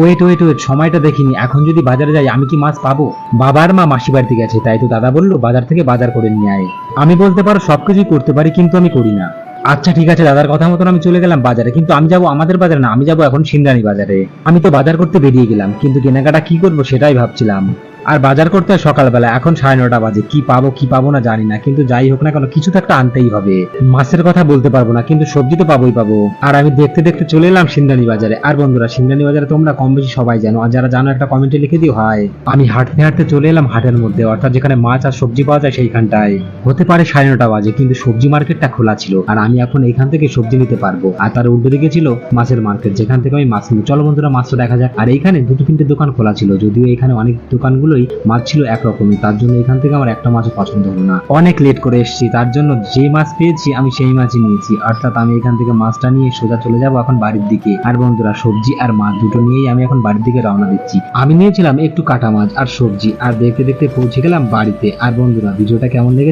Wait wait wait, সময়টা দেখিনি, এখন যদি বাজারে যাই আমি কি মাছ পাবো? বাবার মা মাসি বাড়িতে গেছে, তাই তো দাদা বললো বাজার থেকে বাজার করে নিয়ে আয়। আমি বলতে পারো সবকিছুই করতে পারি, কিন্তু আমি করি না। আচ্ছা ঠিক আছে, দাদার কথা মতন আমি চলে গেলাম বাজারে, কিন্তু আমি যাবো আমাদের বাজারে না, আমি যাবো এখন সিন্দ্রানী বাজারে। আমি তো বাজার করতে বেরিয়ে গেলাম, কিন্তু কেনাকাটা কি করবো সেটাই ভাবছিলাম। আর বাজার করতে হয় সকালবেলা, এখন 9:30 বাজে, কি পাবো কি পাবো না জানি না, কিন্তু যাই হোক না কেন কিছু তো একটা আনতেই হবে। মাছের কথা বলতে পারবো না, কিন্তু সবজি তো পাবোই পাবো। আর আমি দেখতে দেখতে চলে এলাম সিন্দ্রানী বাজারে। আর বন্ধুরা, সিন্দ্রানী বাজারে তোমরা কম বেশি সবাই জানো, আর যারা জানো একটা কমেন্টে লিখে দিও হাই। আমি হাঁটতে হাঁটতে চলে এলাম হাটের মধ্যে, অর্থাৎ যেখানে মাছ আর সবজি পাওয়া যায় সেইখানটায়। হতে পারে 9:30 বাজে, কিন্তু সবজি মার্কেটটা খোলা ছিল, আর আমি এখন এইখান থেকে সবজি নিতে পারবো। আর তার উল্টো দিকে ছিল মাছের মার্কেট, যেখান থেকে আমি মাছ নিব। চলো বন্ধুরা, মাছটা দেখা যাক। আর এইখানে দুটো তিনটে দোকান খোলা ছিল, যদিও এখানে অনেক দোকানগুলোই মাছ ছিল একরকমই, তার জন্য এখান থেকে আমার একটা মাছও পছন্দ হলো না। অনেক লেট করে এসেছি, তার জন্য যে মাছ পেয়েছি আমি সেই মাছই নিয়েছি, অর্থাৎ আমি এখান থেকে মাছটা নিয়ে সোজা চলে যাবো এখন বাড়ির দিকে। আর বন্ধুরা, সবজি আর মাছ দুটো নিয়েই আমি এখন বাড়ির দিকে রওনা দিচ্ছি। আমি নিয়েছিলাম একটু কাটা মাছ আর সবজি, আর দেখতে দেখতে পৌঁছে গেলাম বাড়িতে। আর বন্ধুরা, ভিডিওটা কেমন লেগেছে